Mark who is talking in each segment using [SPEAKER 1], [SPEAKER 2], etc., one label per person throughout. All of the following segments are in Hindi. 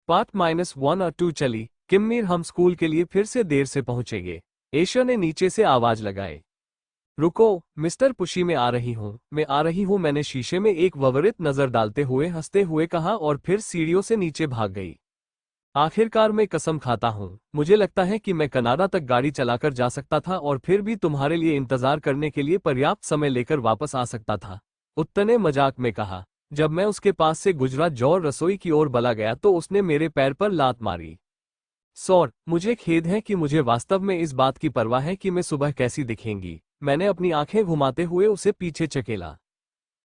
[SPEAKER 1] पार्ट -1 और 2 चली। किम्मीर, हम स्कूल के लिए फिर से देर से पहुंचेंगे। एशा ने नीचे से आवाज लगाई। रुको मिस्टर पुशी, मैं आ रही हूँ, मैं आ रही हूँ। मैंने शीशे में एक ववरित नजर डालते हुए हंसते हुए कहा और फिर सीढ़ियों से नीचे भाग गई। आखिरकार मैं कसम खाता हूँ, मुझे लगता है कि मैं कनाडा तक गाड़ी चलाकर जा सकता था और फिर भी तुम्हारे लिए इंतजार करने के लिए पर्याप्त समय लेकर वापस आ सकता था। उत्तर ने मजाक में कहा। जब मैं उसके पास से गुजरा जॉर रसोई की ओर बला गया तो उसने मेरे पैर पर लात मारी। सॉर, मुझे खेद है कि मुझे वास्तव में इस बात की परवाह है कि मैं सुबह कैसी दिखेंगी। मैंने अपनी आंखें घुमाते हुए उसे पीछे चकेला।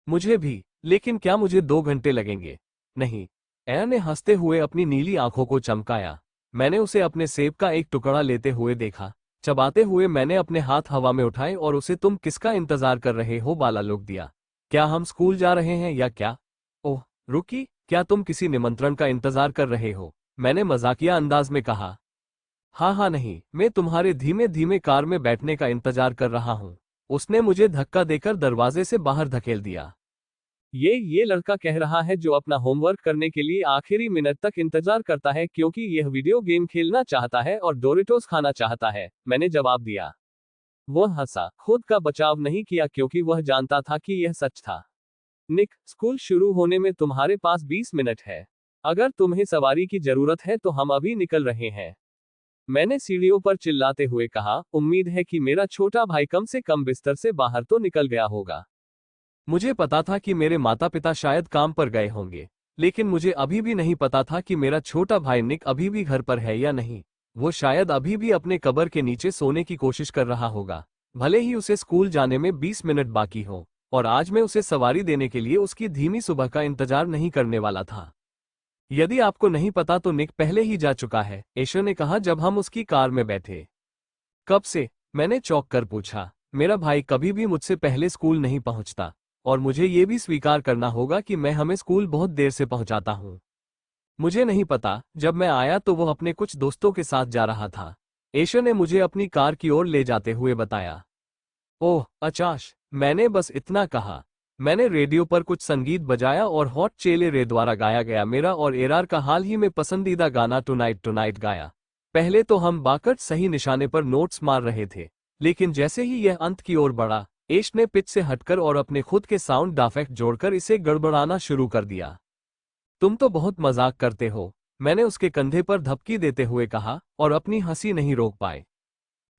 [SPEAKER 1] मुझे भी, लेकिन क्या मुझे 2 घंटे लगेंगे? नहीं। एयर ने हंसते हुए अपनी नीली आंखों को चमकाया। मैंने उसे अपने सेब का एक टुकड़ा लेते हुए देखा। चबाते हुए मैंने अपने हाथ हवा में उठाए और उसे तुम किसका इंतजार कर रहे हो वाला लुक दिया। क्या हम स्कूल जा रहे हैं या क्या? ओह रुकी, क्या तुम किसी निमंत्रण का इंतजार कर रहे हो? मैंने मजाकिया अंदाज में कहा। हाँ हाँ नहीं, मैं तुम्हारे धीमे धीमे कार में बैठने का इंतजार कर रहा हूँ। उसने मुझे धक्का देकर दरवाजे से बाहर धकेल दिया। ये लड़का कह रहा है जो अपना होमवर्क करने के लिए आखिरी मिनट तक इंतजार करता है क्योंकि यह वीडियो गेम खेलना चाहता है और डोरिटोस खाना चाहता है, मैंने जवाब दिया। वह हंसा, खुद का बचाव नहीं किया क्योंकि वह जानता था कि यह सच था। निक, स्कूल शुरू होने में तुम्हारे पास 20 मिनट है। अगर तुम्हें सवारी की जरूरत है तो हम अभी निकल रहे हैं। मैंने सीढ़ियों पर चिल्लाते हुए कहा, उम्मीद है कि मेरा छोटा भाई कम से कम बिस्तर से बाहर तो निकल गया होगा। मुझे पता था कि मेरे माता पिता शायद काम पर गए होंगे, लेकिन मुझे अभी भी नहीं पता था कि मेरा छोटा भाई निक अभी भी घर पर है या नहीं। वो शायद अभी भी अपने कबर के नीचे सोने की कोशिश कर रहा होगा, भले ही उसे स्कूल जाने में 20 मिनट बाकी हो। और आज मैं उसे सवारी देने के लिए उसकी धीमी सुबह का इंतजार नहीं करने वाला था। यदि आपको नहीं पता तो निक पहले ही जा चुका है, एशर ने कहा जब हम उसकी कार में बैठे। कब से? मैंने चौंक कर पूछा। मेरा भाई कभी भी मुझसे पहले स्कूल नहीं पहुंचता, और मुझे ये भी स्वीकार करना होगा कि मैं हमें स्कूल बहुत देर से पहुंचाता हूं। मुझे नहीं पता, जब मैं आया तो वो अपने कुछ दोस्तों के साथ जा रहा था। एशर ने मुझे अपनी कार की ओर ले जाते हुए बताया। ओह अचाश, मैंने बस इतना कहा। मैंने रेडियो पर कुछ संगीत बजाया और हॉट चेले रे द्वारा गाया गया मेरा और एरार का हाल ही में पसंदीदा गाना टुनाइट टुनाइट गाया। पहले तो हम बाकट सही निशाने पर नोट्स मार रहे थे, लेकिन जैसे ही यह अंत की ओर बढ़ा, एश ने पिच से हटकर और अपने खुद के साउंड डाफेक्ट जोड़कर इसे गड़बड़ाना शुरू कर दिया। तुम तो बहुत मजाक करते हो, मैंने उसके कंधे पर धपकी देते हुए कहा और अपनी हंसी नहीं रोक पाए।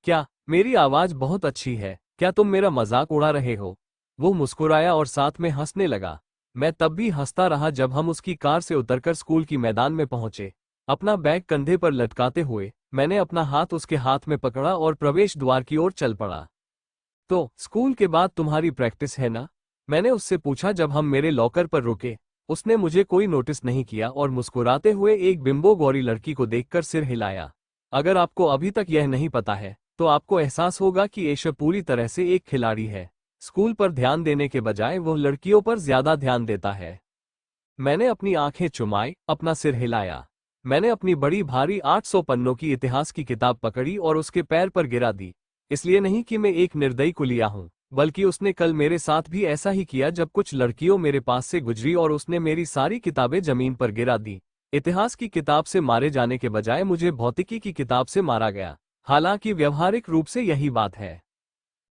[SPEAKER 1] क्या मेरी आवाज बहुत अच्छी है? क्या तुम मेरा मजाक उड़ा रहे हो? वो मुस्कुराया और साथ में हंसने लगा। मैं तब भी हंसता रहा जब हम उसकी कार से उतरकर स्कूल की मैदान में पहुंचे। अपना बैग कंधे पर लटकाते हुए मैंने अपना हाथ उसके हाथ में पकड़ा और प्रवेश द्वार की ओर चल पड़ा। तो स्कूल के बाद तुम्हारी प्रैक्टिस है ना? मैंने उससे पूछा जब हम मेरे लॉकर पर रुके। उसने मुझे कोई नोटिस नहीं किया और मुस्कुराते हुए एक बिंबो गौरी लड़की को देखकर सिर हिलाया। अगर आपको अभी तक यह नहीं पता है तो आपको एहसास होगा कि एशा पूरी तरह से एक खिलाड़ी है। स्कूल पर ध्यान देने के बजाय वह लड़कियों पर ज्यादा ध्यान देता है। मैंने अपनी आंखें चुमाई, अपना सिर हिलाया। मैंने अपनी बड़ी भारी 800 पन्नों की इतिहास की किताब पकड़ी और उसके पैर पर गिरा दी। इसलिए नहीं कि मैं एक निर्दयी कुलिया हूं, बल्कि उसने कल मेरे साथ भी ऐसा ही किया जब कुछ लड़कियों मेरे पास से गुजरी और उसने मेरी सारी किताबें जमीन पर गिरा दी। इतिहास की किताब से मारे जाने के बजाय मुझे भौतिकी की किताब से मारा गया। हालांकि व्यवहारिक रूप से यही बात है।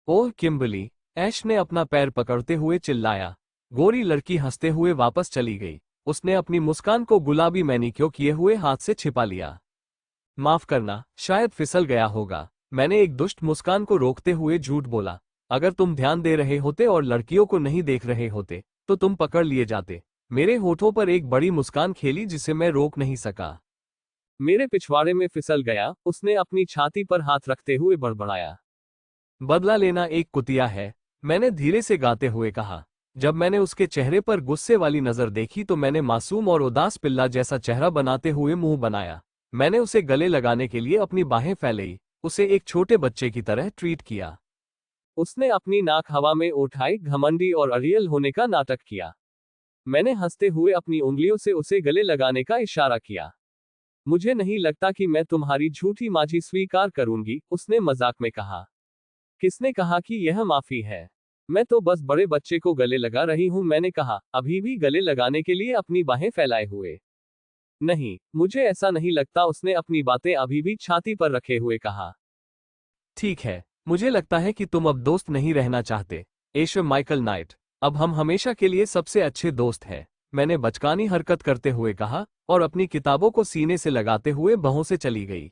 [SPEAKER 1] ओह किम्बली, ऐश ने अपना पैर पकड़ते हुए चिल्लाया। गोरी लड़की हंसते हुए वापस चली गई। उसने अपनी मुस्कान को गुलाबी मैनिक्योर किए हुए हाथ से छिपा लिया। माफ करना, शायद फिसल गया होगा। मैंने एक दुष्ट मुस्कान को रोकते हुए झूठ बोला। अगर तुम ध्यान दे रहे होते और लड़कियों को नहीं देख रहे होते तो तुम पकड़ लिए जाते। मेरे होठों पर एक बड़ी मुस्कान खेली जिसे मैं रोक नहीं सका। मेरे पिछवाड़े में फिसल गया, उसने अपनी छाती पर हाथ रखते हुए बड़बड़ाया। बदला लेना एक कुतिया है, मैंने धीरे से गाते हुए कहा। जब मैंने उसके चेहरे पर गुस्से वाली नजर देखी तो मैंने मासूम और उदास पिल्ला जैसा चेहरा बनाते हुए मुंह बनाया। मैंने उसे गले लगाने के लिए अपनी बाहें फैलाई, उसे एक छोटे बच्चे की तरह ट्रीट किया। उसने अपनी नाक हवा में उठाई, घमंडी और अड़ियल होने का नाटक किया। मैंने हंसते हुए अपनी उंगलियों से उसे गले लगाने का इशारा किया। मुझे नहीं लगता कि मैं तुम्हारी झूठी माझी स्वीकार करूंगी, उसने मजाक में कहा। किसने कहा कि यह माफी है? मैं तो बस बड़े बच्चे को गले लगा रही हूं, मैंने कहा, अभी भी गले लगाने के लिए अपनी बाहें फैलाए हुए। नहीं, मुझे ऐसा नहीं लगता, उसने अपनी बातें अभी भी छाती पर रखे हुए कहा। ठीक है, मुझे लगता है कि तुम अब दोस्त नहीं रहना चाहते। एशर माइकल नाइट, अब हम हमेशा के लिए सबसे अच्छे दोस्त हैं, मैंने बचकानी हरकत करते हुए कहा और अपनी किताबों को सीने से लगाते हुए बाहों से चली गई।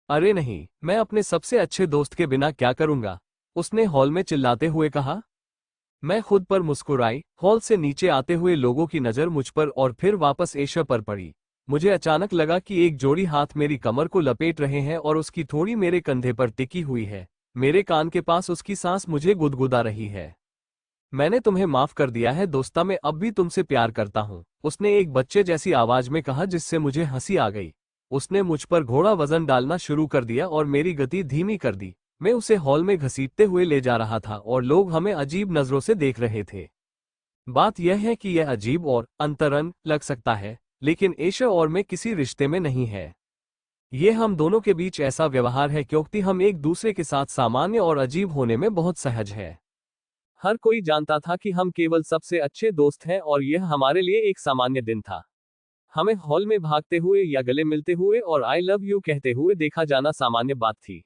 [SPEAKER 1] अरे नहीं, मैं अपने सबसे अच्छे दोस्त के बिना क्या करूंगा, उसने हॉल में चिल्लाते हुए कहा। मैं खुद पर मुस्कुराई। हॉल से नीचे आते हुए लोगों की नजर मुझ पर और फिर वापस एशा पर पड़ी। मुझे अचानक लगा कि एक जोड़ी हाथ मेरी कमर को लपेट रहे हैं और उसकी थोड़ी मेरे कंधे पर टिकी हुई है। मेरे कान के पास उसकी सांस मुझे गुदगुदा रही है। मैंने तुम्हें माफ कर दिया है दोस्ता, मैं अब भी तुमसे प्यार करता हूँ, उसने एक बच्चे जैसी आवाज में कहा जिससे मुझे हंसी आ गई। उसने मुझ पर घोड़ा वजन डालना शुरू कर दिया और मेरी गति धीमी कर दी। मैं उसे हॉल में घसीटते हुए ले जा रहा था और लोग हमें अजीब नजरों से देख रहे थे। बात यह है कि यह अजीब और अंतरंग लग सकता है, लेकिन एशा और मैं किसी रिश्ते में नहीं है। ये हम दोनों के बीच ऐसा व्यवहार है क्योंकि हम एक दूसरे के साथ सामान्य और अजीब होने में बहुत सहज है। हर कोई जानता था कि हम केवल सबसे अच्छे दोस्त हैं और यह हमारे लिए एक सामान्य दिन था। हमें हॉल में भागते हुए या गले मिलते हुए और आई लव यू कहते हुए देखा जाना सामान्य बात थी।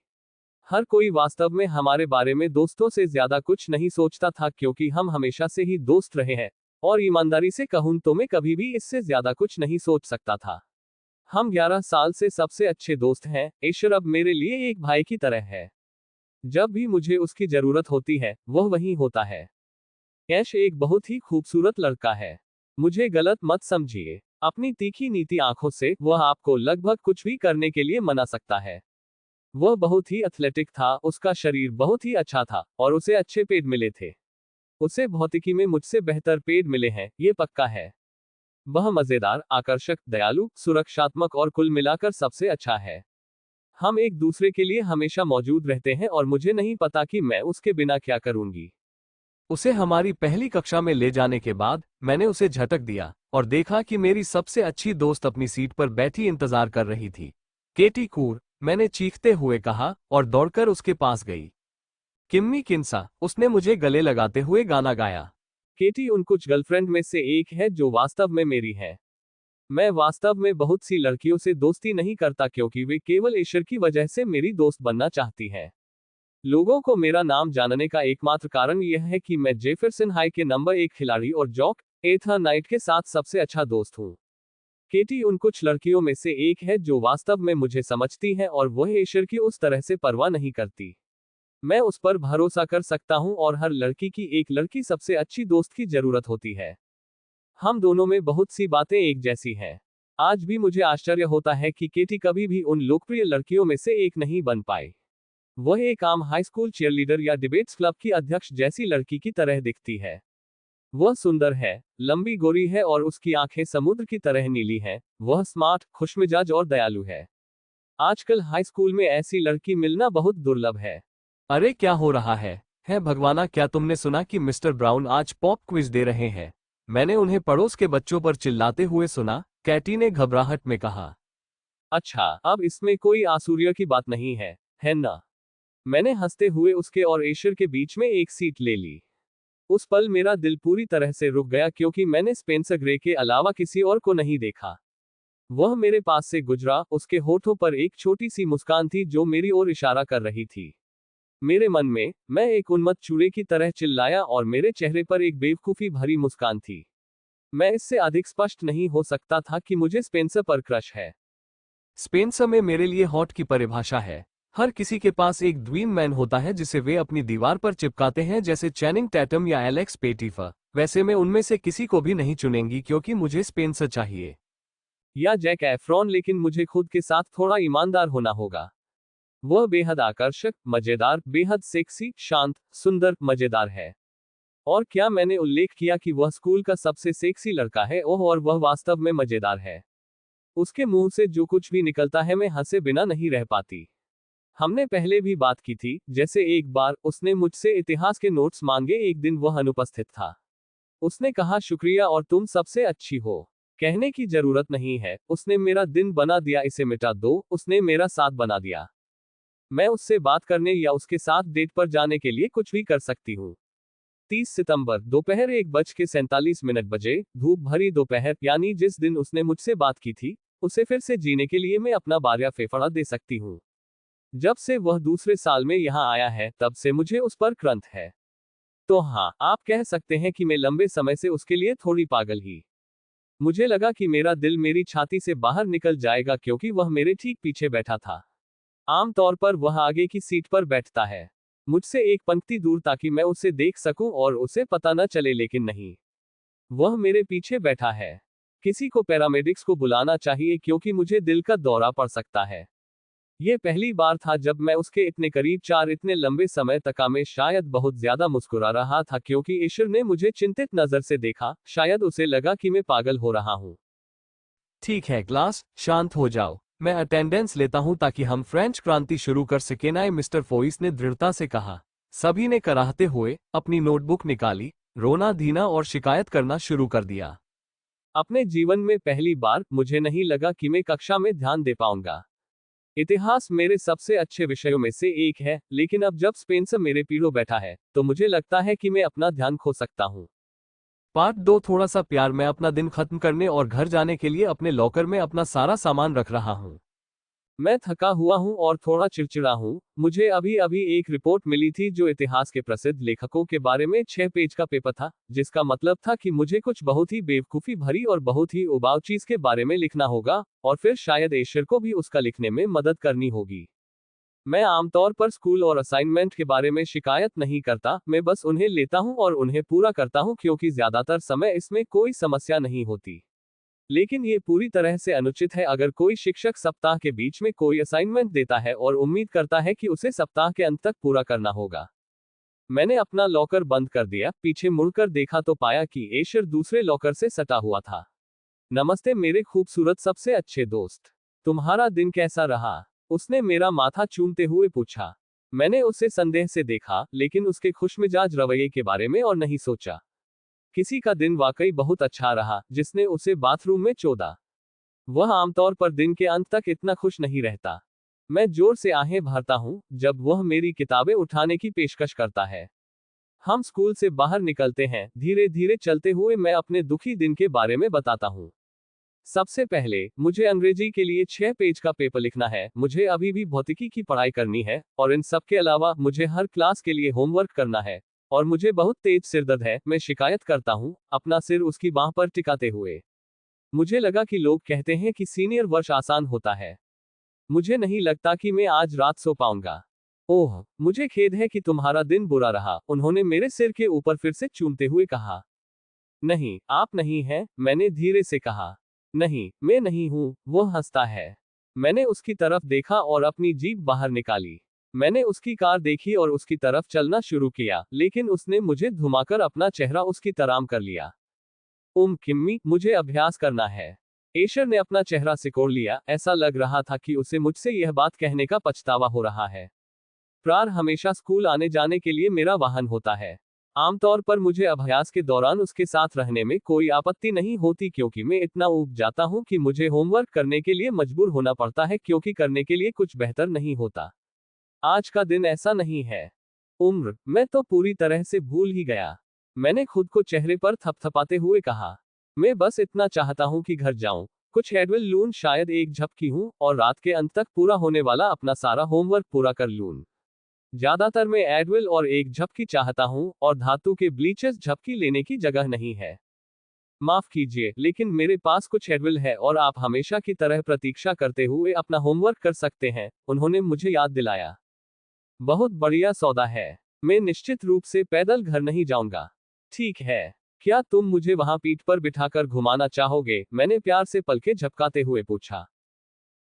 [SPEAKER 1] हर कोई वास्तव में हमारे बारे में दोस्तों से ज्यादा कुछ नहीं सोचता था क्योंकि हम हमेशा से ही दोस्त रहे हैं, और ईमानदारी से कहूं तो मैं कभी भी इससे ज्यादा कुछ नहीं सोच सकता था। हम 11 साल से सबसे अच्छे दोस्त हैं। एशर अब मेरे लिए एक भाई की तरह है। जब भी मुझे उसकी जरूरत होती है वह वहीं होता है। ऐश एक बहुत ही खूबसूरत लड़का है। मुझे गलत मत समझिए, अपनी तीखी नीति आंखों से वह आपको लगभग कुछ भी करने के लिए मना सकता है। वह बहुत ही एथलेटिक था, उसका शरीर बहुत ही अच्छा था और उसे अच्छे पेड मिले थे। उसे भौतिकी में मुझसे बेहतर पेड मिले हैं, ये पक्का है। वह मजेदार, आकर्षक, दयालु, सुरक्षात्मक और कुल मिलाकर सबसे अच्छा है। हम एक दूसरे के लिए हमेशा मौजूद रहते हैं और मुझे नहीं पता कि मैं उसके बिना क्या करूंगी। उसे हमारी पहली कक्षा में ले जाने के बाद मैंने उसे झटक दिया और देखा कि मेरी सबसे अच्छी दोस्त अपनी सीट पर बैठी इंतजार कर रही थी। केटी कूर, मैंने चीखते हुए कहा और दौड़कर उसके पास गई। किम्मी किन्सा, उसने मुझे गले लगाते हुए गाना गाया। केटी उन कुछ गर्लफ्रेंड में से एक है जो वास्तव में मेरी है। मैं वास्तव में बहुत सी लड़कियों से दोस्ती नहीं करता क्योंकि वे केवल ईश्वर की वजह से मेरी दोस्त बनना चाहती हैं। लोगों को मेरा नाम जानने का एकमात्र कारण यह है कि मैं जेफरसन हाई के नंबर 1 खिलाड़ी और जॉक एथा नाइट के साथ सबसे अच्छा दोस्त हूँ। केटी उन कुछ लड़कियों में से एक है जो वास्तव में मुझे समझती है और वह ईश्वर की उस तरह से परवाह नहीं करती। मैं उस पर भरोसा कर सकता हूँ और हर लड़की की एक लड़की सबसे अच्छी दोस्त की जरूरत होती है। हम दोनों में बहुत सी बातें एक जैसी हैं। आज भी मुझे आश्चर्य होता है कि केटी कभी भी उन लोकप्रिय लड़कियों में से एक नहीं बन पाई। वह एक आम हाई स्कूल चीयरलीडर या डिबेट्स क्लब की अध्यक्ष जैसी लड़की की तरह दिखती है। वह सुंदर है, लंबी गोरी है और उसकी आंखें समुद्र की तरह नीली हैं। वह स्मार्ट, खुशमिजाज और दयालु है। आजकल हाई स्कूल में ऐसी लड़की मिलना बहुत दुर्लभ है। अरे क्या हो रहा है भगवाना, क्या तुमने सुना कि मिस्टर ब्राउन आज पॉप क्विज दे रहे हैं? मैंने उन्हें पड़ोस के बच्चों पर चिल्लाते हुए सुना, कैटी ने घबराहट में कहा। अच्छा, अब इसमें कोई आश्चर्य की बात नहीं है ना? मैंने हंसते हुए उसके और एशर के बीच में एक सीट ले ली। उस पल मेरा दिल पूरी तरह से रुक गया क्योंकि मैंने स्पेंसर ग्रे के अलावा किसी और को नहीं देखा। वह मेरे पास से गुजरा, उसके होठों पर एक छोटी सी मुस्कान थी जो मेरी ओर इशारा कर रही थी। मेरे मन में, मैं एक उन्मत्त चूहे की तरह चिल्लाया और मेरे चेहरे पर एक बेवकूफी भरी मुस्कान थी। मैं इससे अधिक स्पष्ट नहीं हो सकता था कि मुझे स्पेंसर पर क्रश है। स्पेंसर में मेरे लिए हॉट की परिभाषा है। हर किसी के पास एक ड्रीम मैन होता है जिसे वे अपनी दीवार पर चिपकाते हैं, जैसे चैनिंग टैटम या एलेक्स पेटिफर। वैसे मैं उनमें से किसी को भी नहीं चुनेंगी क्योंकि मुझे स्पेंसर चाहिए। या जैक एफ्रॉन, लेकिन मुझे खुद के साथ थोड़ा ईमानदार होना होगा। वह बेहद आकर्षक, मजेदार, बेहद सेक्सी, शांत, सुंदर, मजेदार है। और क्या मैंने उल्लेख किया कि वह स्कूल का सबसे सेक्सी लड़का है? ओह, और वह वास्तव में मजेदार है। उसके मुंह से जो कुछ भी निकलता है मैं हंसे बिना नहीं रह पाती। हमने पहले भी बात की थी, जैसे एक बार उसने मुझसे इतिहास के नोट्स मांगे। एक दिन वह अनुपस्थित था। उसने कहा, शुक्रिया और तुम सबसे अच्छी हो। कहने की जरूरत नहीं है, उसने मेरा दिन बना दिया, इसे मिटा दो, उसने मेरा साथ बना दिया। मैं उससे बात करने या उसके साथ डेट पर जाने के लिए कुछ भी कर सकती हूँ। 30 सितंबर दोपहर 1:47 बजे, धूप भरी दोपहर, यानी जिस दिन उसने मुझसे बात की थी, उसे फिर से जीने के लिए मैं अपना बारया फेफड़ा दे सकती हूँ। जब से वह दूसरे साल में यहाँ आया है, तब से मुझे उस पर क्रंथ है। तो हाँ, आप कह सकते हैं कि मैं लंबे समय से उसके लिए थोड़ी पागल ही। मुझे लगा कि मेरा दिल मेरी छाती से बाहर निकल जाएगा क्योंकि वह मेरे ठीक पीछे बैठा था। आमतौर पर वह आगे की सीट पर बैठता है, मुझसे एक पंक्ति दूर, ताकि मैं उसे देख सकूं और उसे पता न चले, लेकिन नहीं, वह मेरे पीछे बैठा है। किसी को पैरामेडिक्स को बुलाना चाहिए क्योंकि मुझे दिल का दौरा पड़ सकता है। यह पहली बार था जब मैं उसके इतने करीब इतने लंबे समय तक मैं शायद बहुत ज्यादा मुस्कुरा रहा था क्योंकि ईश्वर ने मुझे चिंतित नजर से देखा। शायद उसे लगा कि मैं पागल हो रहा हूं। ठीक है क्लास, शांत हो जाओ, मैं अटेंडेंस लेता हूं ताकि हम फ्रेंच क्रांति शुरू कर सकें ना, मिस्टर फोइस ने दृढ़ता से कहा। सभी ने कराहते हुए अपनी नोटबुक निकाली, रोना धीना और शिकायत करना शुरू कर दिया। अपने जीवन में पहली बार मुझे नहीं लगा कि मैं कक्षा में ध्यान दे पाऊंगा। इतिहास मेरे सबसे अच्छे विषयों में से एक है, लेकिन अब जब स्पेंसर मेरे पीछे बैठा है, तो मुझे लगता है कि मैं अपना ध्यान खो सकता हूँ। पार्ट 2, थोड़ा सा प्यार। मैं अपना दिन खत्म करने और घर जाने के लिए अपने लॉकर में अपना सारा सामान रख रहा हूँ। मैं थका हुआ हूँ और थोड़ा चिड़चिड़ा हूँ। मुझे अभी अभी एक रिपोर्ट मिली थी जो इतिहास के प्रसिद्ध लेखकों के बारे में 6 पेज का पेपर था, जिसका मतलब था कि मुझे कुछ बहुत ही बेवकूफ़ी भरी और बहुत ही उबाऊ चीज के बारे में लिखना होगा, और फिर शायद ईश्वर को भी उसका लिखने में मदद करनी होगी। मैं आमतौर पर स्कूल और असाइनमेंट के बारे में शिकायत नहीं करता, मैं बस उन्हें लेता हूं और उन्हें पूरा करता हूं क्योंकि ज्यादातर समय इसमें कोई समस्या नहीं होती। लेकिन ये पूरी तरह से अनुचित है अगर कोई शिक्षक सप्ताह के बीच में कोई असाइनमेंट देता है और उम्मीद करता है कि उसे सप्ताह के अंत तक पूरा करना होगा। मैंने अपना लॉकर बंद कर दिया, पीछे मुड़कर देखा तो पाया कि एशर दूसरे लॉकर से सटा हुआ था। नमस्ते मेरे खूबसूरत सबसे अच्छे दोस्त, तुम्हारा दिन कैसा रहा? उसने मेरा माथा चूमते हुए पूछा। मैंने उसे संदेह से देखा, लेकिन उसके खुशमिजाज रवैये के बारे में और नहीं सोचा। किसी का दिन वाकई बहुत अच्छा रहा जिसने उसे बाथरूम में चोदा। वह आमतौर पर दिन के अंत तक इतना खुश नहीं रहता। मैं जोर से आहें भरता हूं जब वह मेरी किताबें उठाने की पेशकश करता है। हम स्कूल से बाहर निकलते हैं, धीरे धीरे चलते हुए मैं अपने दुखी दिन के बारे में बताता हूं। सबसे पहले, मुझे अंग्रेजी के लिए 6 पेज का पेपर लिखना है, मुझे अभी भी भौतिकी की पढ़ाई करनी है, और इन सब के अलावा मुझे हर क्लास के लिए होमवर्क करना है, और मुझे बहुत तेज सिरदर्द है। मैं शिकायत करता हूँ, अपना सिर उसकी बांह पर टिकाते हुए। मुझे लगा कि लोग कहते हैं कि सीनियर वर्ष आसान होता है। मुझे नहीं लगता कि मैं आज रात सो पाऊंगा। ओह, मुझे खेद है कि तुम्हारा दिन बुरा रहा, उन्होंने मेरे सिर के ऊपर फिर से चूमते हुए कहा। नहीं, आप नहीं हैं, मैंने धीरे से कहा। नहीं, मैं नहीं हूं, वो हंसता है। मैंने उसकी तरफ देखा और अपनी जीभ बाहर निकाली। मैंने उसकी कार देखी और उसकी तरफ चलना शुरू किया, लेकिन उसने मुझे घुमाकर अपना चेहरा उसकी तरफ कर लिया। किम्मी, मुझे अभ्यास करना है। एशर ने अपना चेहरा सिकोड़ लिया, ऐसा लग रहा था कि उसे मुझसे यह बात कहने का पछतावा हो रहा है। प्रार हमेशा स्कूल आने जाने के लिए मेरा वाहन होता है। आमतौर पर मुझे अभ्यास के दौरान उसके साथ रहने में कोई आपत्ति नहीं होती क्योंकि मैं इतना ऊब जाता हूं कि मुझे होमवर्क करने के लिए मजबूर होना पड़ता है क्योंकि करने के लिए कुछ बेहतर नहीं होता। आज का दिन ऐसा नहीं है। मैं तो पूरी तरह से भूल ही गया। मैंने खुद को चेहरे पर थपथपाते हुए कहा। मैं बस इतना चाहता हूं कि घर जाऊं, कुछ एडविल लूं, शायद एक झपकी हूं, और रात के अंत तक पूरा होने वाला अपना सारा होमवर्क पूरा कर लूं। ज्यादातर मैं एडविल और एक झपकी चाहता हूं, और धातु के ब्लीचेस झपकी लेने की जगह नहीं है। माफ कीजिए, लेकिन मेरे पास कुछ एडविल है और आप हमेशा की तरह प्रतीक्षा करते हुए अपना होमवर्क कर सकते हैं, उन्होंने मुझे याद दिलाया। बहुत बढ़िया सौदा है। मैं निश्चित रूप से पैदल घर नहीं जाऊंगा। ठीक है, क्या तुम मुझे वहां पीठ पर बिठाकर घुमाना चाहोगे? मैंने प्यार से पलके झपकाते हुए पूछा।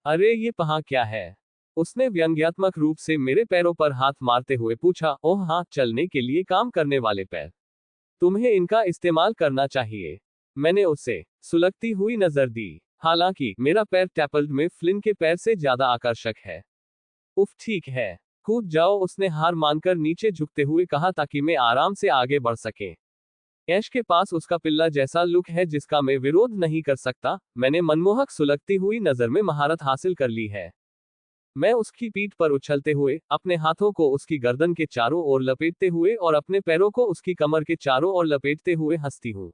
[SPEAKER 1] अरे ये पहां क्या है? उसने व्यंग्यात्मक रूप से मेरे पैरों पर हाथ मारते हुए पूछा। ओह हाँ, चलने के लिए काम करने वाले पैर। तुम्हें इनका इस्तेमाल करना चाहिए। मैंने उसे सुलगती हुई नजर दी। हालांकि मेरा पैर टैपल्ड में फ्लिन के पैर से ज्यादा आकर्षक है। उफ ठीक है, कूद जाओ, उसने हार मानकर नीचे झुकते हुए कहा ताकि मैं आराम से आगे बढ़ सके। ऐश के पास उसका पिल्ला जैसा लुक है जिसका मैं विरोध नहीं कर सकता। मैंने मनमोहक सुलगती हुई नजर में महारत हासिल कर ली है। मैं उसकी पीठ पर उछलते हुए, अपने हाथों को उसकी गर्दन के चारों ओर लपेटते हुए और अपने पैरों को उसकी कमर के चारों ओर लपेटते हुए हंसती हूँ।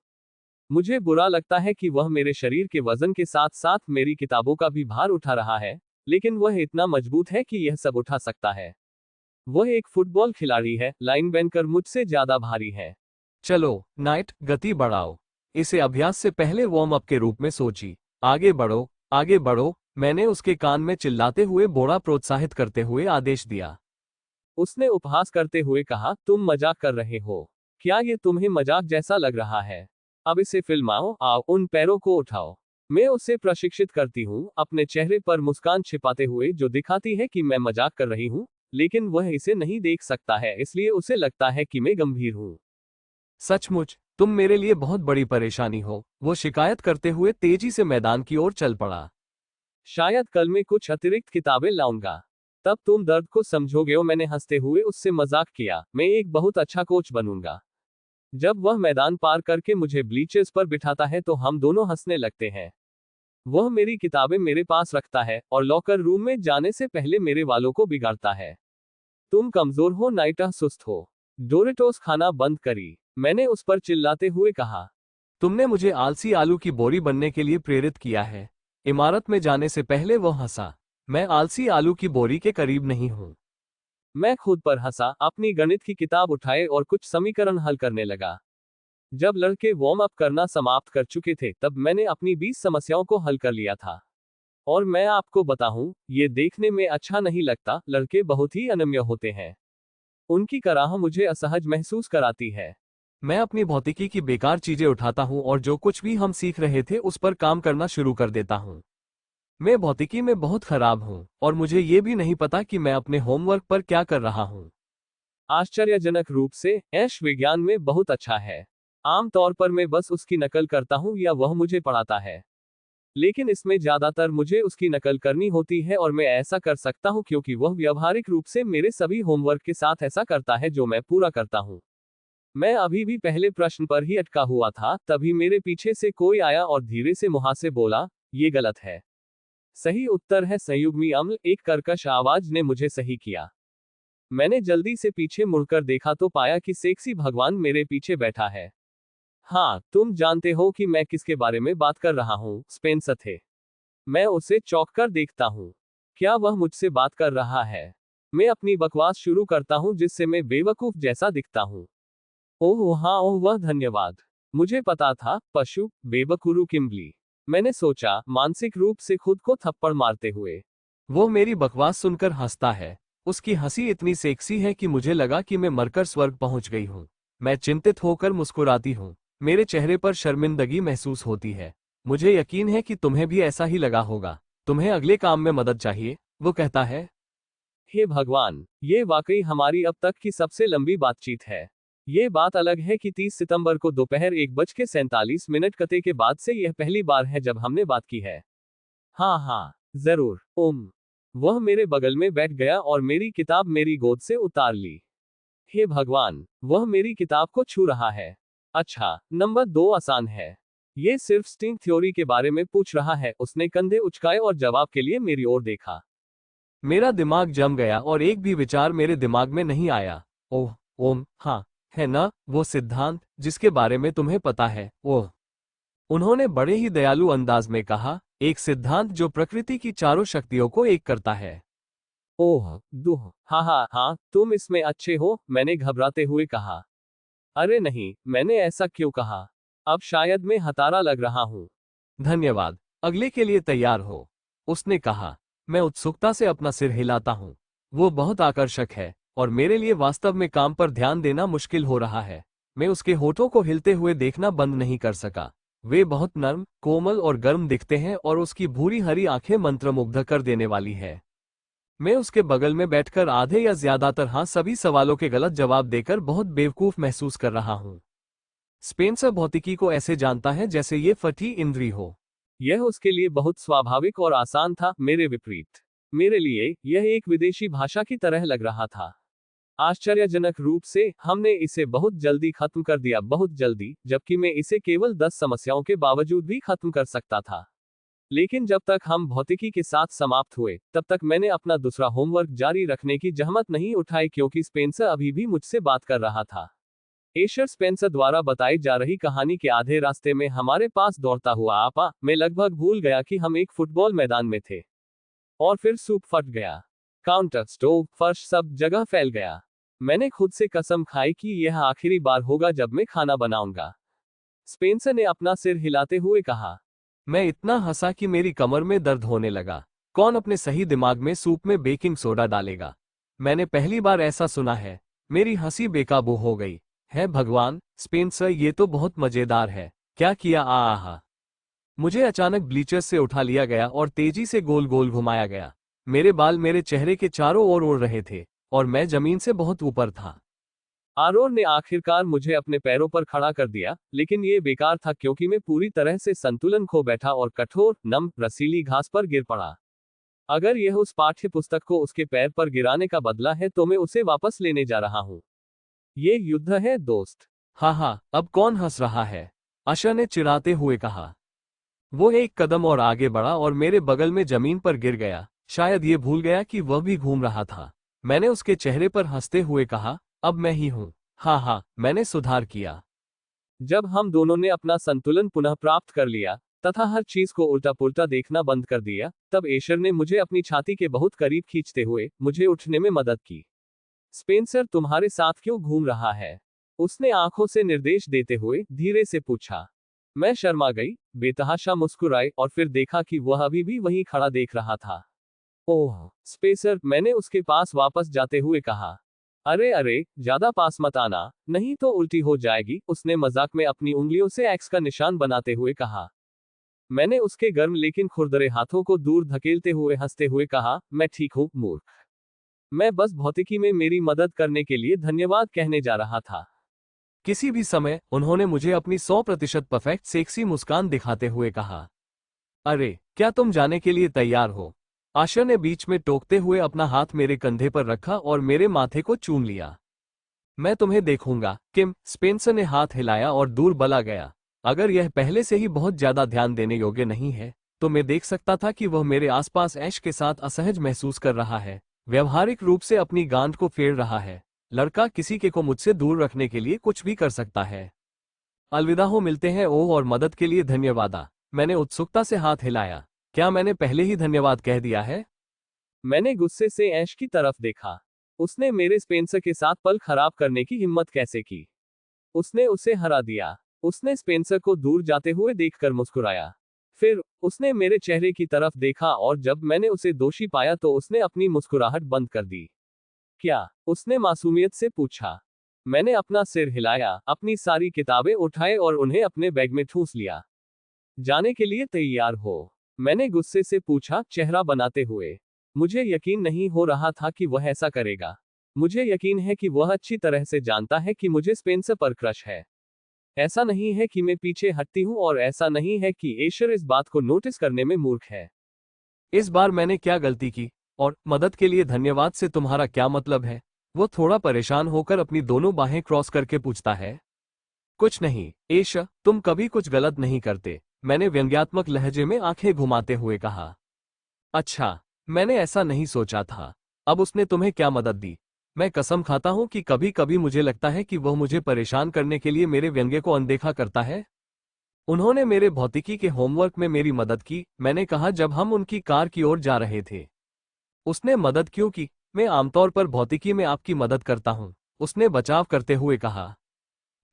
[SPEAKER 1] मुझे बुरा लगता है कि वह मेरे शरीर के वजन के साथ साथ मेरी किताबों का भी भार उठा रहा है, लेकिन वह इतना मजबूत है कि यह सब उठा सकता है। वह एक फुटबॉल खिलाड़ी है, लाइन बनकर मुझसे ज्यादा भारी है। चलो, नाइट, गति बढ़ाओ। इसे अभ्यास से पहले वार्म अप के रूप में सोची। आगे बढ़ो, आगे बढ़ो, मैंने उसके कान में चिल्लाते हुए बोड़ा प्रोत्साहित करते हुए आदेश दिया। उसने उपहास करते हुए कहा, तुम मजाक कर रहे हो। क्या ये तुम्हें मजाक जैसा लग रहा है? अब इसे फिल्माओ, आओ, उन पैरों को उठाओ। मैं उसे प्रशिक्षित करती हूँ, अपने चेहरे पर मुस्कान छिपाते हुए जो दिखाती है कि मैं मजाक कर रही हूँ, लेकिन वह इसे नहीं देख सकता है, इसलिए उसे लगता है कि मैं गंभीर हूँ। सचमुच, तुम मेरे लिए बहुत बड़ी परेशानी हो, वो शिकायत करते हुए तेजी से मैदान की ओर चल पड़ा। शायद कल मैं कुछ अतिरिक्त किताबें लाऊंगा। तब तुम दर्द को समझोगे। और मैंने हंसते हुए उससे मजाक किया, मैं एक बहुत अच्छा कोच बनूंगा। जब वह मैदान पार करके मुझे ब्लीचर्स पर बिठाता है तो हम दोनों हंसने लगते हैं। वह मेरी किताबें मेरे पास रखता है और लॉकर रूम में जाने से पहले मेरे वालों को बिगाड़ता है। तुम कमजोर हो, नाइटा सुस्त हो। डोरेटोस खाना बंद करी, मैंने उस पर चिल्लाते हुए कहा। तुमने मुझे आलसी आलू की बोरी बनने के लिए प्रेरित किया है। इमारत में जाने से पहले वह हंसा। मैं आलसी आलू की बोरी के करीब नहीं हूं। मैं खुद पर हंसा, अपनी गणित की किताब उठाए और कुछ समीकरण हल करने लगा। जब लड़के वार्म अप करना समाप्त कर चुके थे तब मैंने अपनी 20 समस्याओं को हल कर लिया था। और मैं आपको बताऊं, ये देखने में अच्छा नहीं लगता, लड़के बहुत ही अनम्य होते हैं। उनकी कराह मुझे असहज महसूस कराती है। मैं अपनी भौतिकी की बेकार चीजें उठाता हूं और जो कुछ भी हम सीख रहे थे उस पर काम करना शुरू कर देता हूं। मैं भौतिकी में बहुत खराब हूं और मुझे ये भी नहीं पता कि मैं अपने होमवर्क पर क्या कर रहा हूं। आश्चर्यजनक रूप से ऐश विज्ञान में बहुत अच्छा है। आमतौर पर मैं बस उसकी नकल करता हूं या वह मुझे पढ़ाता है। लेकिन इसमें ज्यादातर मुझे उसकी नकल करनी होती है और मैं ऐसा कर सकता हूं क्योंकि वह व्यावहारिक रूप से मेरे सभी होमवर्क के साथ ऐसा करता है जो मैं पूरा करता हूं। मैं अभी भी पहले प्रश्न पर ही अटका हुआ था, तभी मेरे पीछे से कोई आया और धीरे से मुंह से बोला, ये गलत है। सही उत्तर है संयुग्मी अम्ल, एक कर्कश आवाज ने मुझे सही किया। मैंने जल्दी से पीछे मुड़कर देखा तो पाया कि सेक्सी भगवान मेरे पीछे बैठा है। हाँ, तुम जानते हो कि मैं किसके बारे में बात कर रहा हूँ, स्पेंसर थे। मैं उसे चौंक कर देखता हूँ। क्या वह मुझसे बात कर रहा है? मैं अपनी बकवास शुरू करता हूँ जिससे मैं बेवकूफ जैसा दिखता हूँ। ओह हाँ, ओह वह धन्यवाद। मुझे पता था, पशु, बेबकुरु किम्बली। मैंने सोचा, मानसिक रूप से खुद को थप्पड़ मारते हुए। वो मेरी बकवास सुनकर हंसता है। उसकी हंसी इतनी सेक्सी है कि मुझे लगा कि मैं मरकर स्वर्ग पहुंच गई हूं। मैं चिंतित होकर मुस्कुराती हूं। मेरे चेहरे पर शर्मिंदगी महसूस होती है। मुझे यकीन है कि तुम्हें भी ऐसा ही लगा होगा। तुम्हें अगले काम में मदद चाहिए, वो कहता है। हे भगवान, ये वाकई हमारी अब तक की सबसे लंबी बातचीत है। ये बात अलग है कि 30 सितंबर को दोपहर 1:47 कते के बाद से यह पहली बार है जब हमने बात की है। हाँ हाँ, जरूर, वह मेरे बगल में बैठ गया और मेरी किताब मेरी गोद से उतार ली। हे भगवान, वह मेरी किताब को छू रहा है। अच्छा, नंबर 2 आसान है। ये सिर्फ स्ट्रिंग थ्योरी के बारे में पूछ रहा है। उसने कंधे उचकाए और जवाब के लिए मेरी ओर देखा। मेरा दिमाग जम गया और एक भी विचार मेरे दिमाग में नहीं आया। ओह, ओम, हाँ, है ना, वो सिद्धांत जिसके बारे में तुम्हें पता है, ओह। उन्होंने बड़े ही दयालु अंदाज में कहा, एक सिद्धांत जो प्रकृति की चारों शक्तियों को एक करता है। ओह, दुह, हाँ हाँ हाँ, तुम इसमें अच्छे हो, मैंने घबराते हुए कहा। अरे नहीं, मैंने ऐसा क्यों कहा? अब शायद मैं हतारा लग रहा हूँ। धन्यवाद, अगले के लिए तैयार हो? उसने कहा। मैं उत्सुकता से अपना सिर हिलाता हूँ। वो बहुत आकर्षक है और मेरे लिए वास्तव में काम पर ध्यान देना मुश्किल हो रहा है। मैं उसके होठों को हिलते हुए देखना बंद नहीं कर सका। वे बहुत नर्म, कोमल और गर्म दिखते हैं और उसकी भूरी हरी आंखें मंत्रमुग्ध कर देने वाली है। मैं उसके बगल में बैठकर आधे या ज्यादातर हाँ सभी सवालों के गलत जवाब देकर बहुत बेवकूफ महसूस कर रहा हूँ। स्पेंसर भौतिकी को ऐसे जानता है जैसे ये फटी इंद्री हो। यह उसके लिए बहुत स्वाभाविक और आसान था, मेरे विपरीत। मेरे लिए यह एक विदेशी भाषा की तरह लग रहा था। आश्चर्यजनक रूप से हमने इसे बहुत जल्दी खत्म कर दिया, बहुत जल्दी, जबकि मैं इसे केवल 10 समस्याओं के बावजूद भी खत्म कर सकता था। लेकिन जब तक हम भौतिकी के साथ समाप्त हुए, तब तक मैंने अपना दूसरा होमवर्क जारी रखने की जहमत नहीं उठाई क्योंकि स्पेंसर अभी भी मुझसे बात कर रहा था। एशर स्पेंसर द्वारा बताई जा रही कहानी के आधे रास्ते में हमारे पास दौड़ता हुआ आपा, मैं लगभग भूल गया कि हम एक फुटबॉल मैदान में थे। और फिर सूप फट गया। काउंटर, स्टोव, फर्श सब जगह फैल गया। मैंने खुद से कसम खाई कि यह आखिरी बार होगा जब मैं खाना बनाऊंगा। स्पेंसर ने अपना सिर हिलाते हुए कहा। मैं इतना हंसा कि मेरी कमर में दर्द होने लगा। कौन अपने सही दिमाग में सूप में बेकिंग सोडा डालेगा? मैंने पहली बार ऐसा सुना है। मेरी हंसी बेकाबू हो गई। है भगवान, स्पेंसर, ये तो बहुत मजेदार है। क्या किया? आहा। मुझे अचानक ब्लीचर्स से उठा लिया गया और तेजी से गोल गोल घुमाया गया। मेरे बाल मेरे चेहरे के चारों ओर उड़ रहे थे और मैं जमीन से बहुत ऊपर था। आरोन ने आखिरकार मुझे अपने पैरों पर खड़ा कर दिया, लेकिन ये बेकार था क्योंकि मैं पूरी तरह से संतुलन खो बैठा और कठोर, नम, रसीली घास पर गिर पड़ा। अगर यह उस पाठ्य पुस्तक को उसके पैर पर गिराने का बदला है तो मैं उसे वापस लेने जा रहा हूँ। ये युद्ध है दोस्त। हाँ, अब कौन हंस रहा है? आशा ने चिढ़ाते हुए कहा। वो एक कदम और आगे बढ़ा और मेरे बगल में जमीन पर गिर गया। शायद ये भूल गया कि वह भी घूम रहा था। मैंने उसके चेहरे पर हंसते हुए कहा, अब मैं ही हूँ। हाँ, मैंने सुधार किया। जब हम दोनों ने अपना संतुलन पुनः प्राप्त कर लिया तथा हर चीज को उल्टा पुल्टा देखना बंद कर दिया, तब एशर ने मुझे अपनी छाती के बहुत करीब खींचते हुए मुझे उठने में मदद की। स्पेंसर तुम्हारे साथ क्यों घूम रहा है? उसने आंखों से निर्देश देते हुए धीरे से पूछा। मैं शर्मा गई, बेतहाशा मुस्कुराई और फिर देखा कि वह अभी भी वहीं खड़ा देख रहा था। ओह स्पेसर, मैंने उसके पास वापस जाते हुए कहा। अरे, ज्यादा पास मत आना, नहीं तो उल्टी हो जाएगी, उसने मजाक में अपनी उंगलियों से एक्स का निशान बनाते हुए कहा। मैंने उसके गर्म लेकिन खुरदरे हाथों को दूर धकेलते हुए हंसते हुए कहा, मैं ठीक हूं मूर्ख। मैं बस भौतिकी में मेरी मदद करने के लिए धन्यवाद कहने जा रहा था। किसी भी समय उन्होंने मुझे अपनी 100% परफेक्ट सेक्सी मुस्कान दिखाते हुए कहा। अरे, क्या तुम जाने के लिए तैयार हो? आशा ने बीच में टोकते हुए अपना हाथ मेरे कंधे पर रखा और मेरे माथे को चूम लिया। मैं तुम्हें देखूंगा, किम, स्पेंसर ने हाथ हिलाया और दूर बला गया। अगर यह पहले से ही बहुत ज्यादा ध्यान देने योग्य नहीं है, तो मैं देख सकता था कि वह मेरे आसपास ऐश के साथ असहज महसूस कर रहा है, व्यवहारिक रूप से अपनी गांड को फेर रहा है। लड़का किसी के को मुझसे दूर रखने के लिए कुछ भी कर सकता है। अलविदा हो, मिलते हैं। ओह, और मदद के लिए धन्यवाद। मैंने उत्सुकता से हाथ हिलाया। क्या मैंने पहले ही धन्यवाद कह दिया है? मैंने गुस्से से ऐश की तरफ देखा। उसने मेरे स्पेंसर के साथ पल खराब करने की हिम्मत कैसे की? उसने उसे हरा दिया। उसने स्पेंसर को दूर जाते हुए देखकर मुस्कुराया। फिर उसने मेरे चेहरे की तरफ देखा और जब मैंने उसे दोषी पाया तो उसने अपनी मुस्कुराहट बंद कर दी। क्या? उसने मासूमियत से पूछा। मैंने अपना सिर हिलाया, अपनी सारी किताबें उठाए और उन्हें अपने बैग में ठूंस लिया। जाने के लिए तैयार हो? मैंने गुस्से से पूछा, चेहरा बनाते हुए। मुझे यकीन नहीं हो रहा था कि वह ऐसा करेगा। मुझे यकीन है कि वह अच्छी तरह से जानता है कि मुझे स्पेंसर पर क्रश है। ऐसा नहीं है कि मैं पीछे हटती हूं और ऐसा नहीं है कि एशर इस बात को नोटिस करने में मूर्ख है। इस बार मैंने क्या गलती की? और मदद के लिए धन्यवाद से तुम्हारा क्या मतलब है? वो थोड़ा परेशान होकर अपनी दोनों बाहें क्रॉस करके पूछता है। कुछ नहीं एशा, तुम कभी कुछ गलत नहीं करते, मैंने व्यंग्यात्मक लहजे में आंखें घुमाते हुए कहा। अच्छा, मैंने ऐसा नहीं सोचा था। अब उसने तुम्हें क्या मदद दी? मैं कसम खाता हूं कि कभी कभी मुझे लगता है कि वह मुझे परेशान करने के लिए मेरे व्यंग्य को अनदेखा करता है। उन्होंने मेरे भौतिकी के होमवर्क में मेरी मदद की, मैंने कहा जब हम उनकी कार की ओर जा रहे थे। उसने मदद क्यों की? मैं आमतौर पर भौतिकी में आपकी मदद करता हूं, उसने बचाव करते हुए कहा।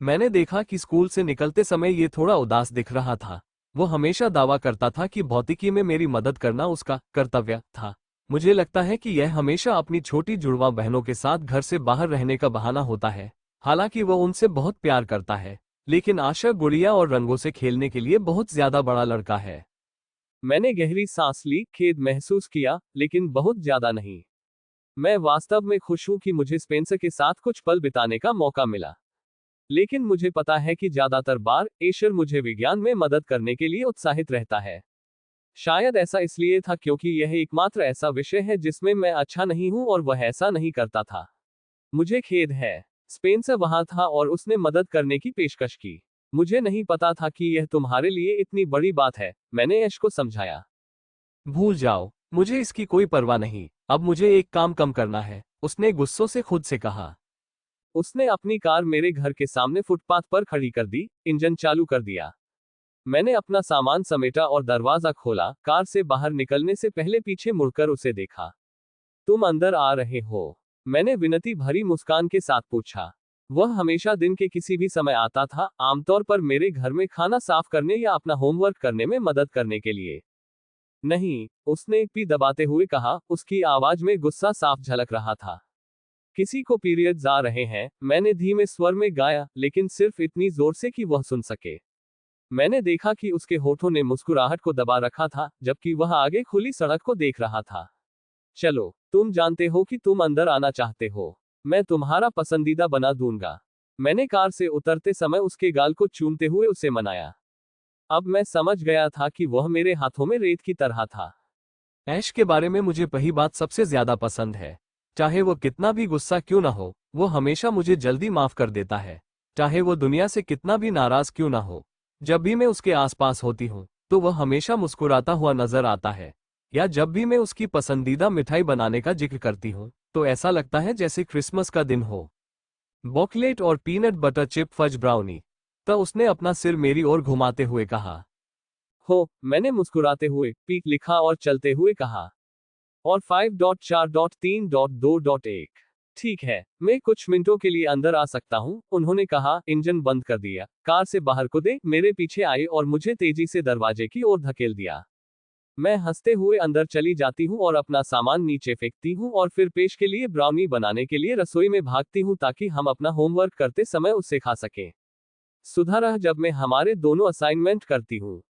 [SPEAKER 1] मैंने देखा कि स्कूल से निकलते समय ये थोड़ा उदास दिख रहा था। वो हमेशा दावा करता था कि भौतिकी में मेरी मदद करना उसका कर्तव्य था। मुझे लगता है कि यह हमेशा अपनी छोटी जुड़वा बहनों के साथ घर से बाहर रहने का बहाना होता है। हालांकि वो उनसे बहुत प्यार करता है, लेकिन आशा गुड़िया और रंगों से खेलने के लिए बहुत ज्यादा बड़ा लड़का है। मैंने गहरी सांस ली, खेद महसूस किया, लेकिन बहुत ज्यादा नहीं। मैं वास्तव में खुश हूं कि मुझे स्पेंसर के साथ कुछ पल बिताने का मौका मिला। लेकिन मुझे पता है कि ज्यादातर बार एशर मुझे विज्ञान में मदद करने के लिए उत्साहित रहता है। शायद ऐसा इसलिए था क्योंकि यह एकमात्र ऐसा विषय है जिसमें मैं अच्छा नहीं हूं और वह ऐसा नहीं करता था। मुझे खेद है। स्पेंसर वहां था और उसने मदद करने की पेशकश की। मुझे नहीं पता था कि यह तुम्हारे लिए इतनी बड़ी बात है, मैंने ऐश को समझाया। भूल जाओ, मुझे इसकी कोई परवाह नहीं, अब मुझे एक काम कम करना है, उसने गुस्सों से खुद से कहा। उसने अपनी कार मेरे घर के सामने फुटपाथ पर खड़ी कर दी, इंजन चालू कर दिया। मैंने अपना सामान समेटा और दरवाजा खोला, कार से बाहर निकलने से पहले पीछे मुड़कर उसे देखा। तुम अंदर आ रहे हो? मैंने विनती भरी मुस्कान के साथ पूछा। वह हमेशा दिन के किसी भी समय आता था, आमतौर पर मेरे घर में खाना साफ करने या अपना होमवर्क करने में मदद करने के लिए। नहीं, उसने पी दबाते हुए कहा, उसकी आवाज में गुस्सा साफ झलक रहा था। किसी को पीरियड्स आ रहे हैं, मैंने धीमे स्वर में गाया, लेकिन सिर्फ इतनी जोर से कि वह सुन सके। मैंने देखा कि उसके होठों ने मुस्कुराहट को दबा रखा था, जबकि वह आगे खुली सड़क को देख रहा था। चलो, तुम जानते हो कि तुम अंदर आना चाहते हो। मैं तुम्हारा पसंदीदा बना दूंगा। मैंने कार से उतरते समय उसके गाल को चूमते हुए उसे मनाया। अब मैं समझ गया था कि वह मेरे हाथों में रेत की तरह था। ऐश के बारे में मुझे वही बात सबसे ज्यादा पसंद है। चाहे वो कितना भी गुस्सा क्यों ना हो, वो हमेशा मुझे जल्दी माफ कर देता है। चाहे वो दुनिया से कितना भी नाराज क्यों ना हो, जब भी मैं उसके आसपास होती हूँ, तो वह हमेशा मुस्कुराता हुआ नजर आता है। या जब भी मैं उसकी पसंदीदा मिठाई बनाने का जिक्र करती हूँ, तो ऐसा लगता है जैसे क्रिसमस का दिन हो। बॉकलेट और peanut butter chip fudge brownie. तो उसने अपना सिर मेरी ओर घुमाते हुए कहा। हो, मैंने मुस्कुराते हुए पीक लिखा और चलते हुए कहा। और 5.4.3.2.1। ठीक है, मैं कुछ मिनटों के लिए अंदर आ सकता हूँ, उन्होंने कहा। इंजन बंद कर दिया, कार से बाहर कूदे, मेरे पीछे आए और मुझे तेजी से दरवाजे की ओर धकेल दिया। मैं हंसते हुए अंदर चली जाती हूँ और अपना सामान नीचे फेंकती हूँ और फिर पेश के लिए ब्राउनी बनाने के लिए रसोई में भागती हूँ ताकि हम अपना होमवर्क करते समय उसे खा सकें। सुधा रह जब मैं हमारे दोनों असाइनमेंट करती हूँ।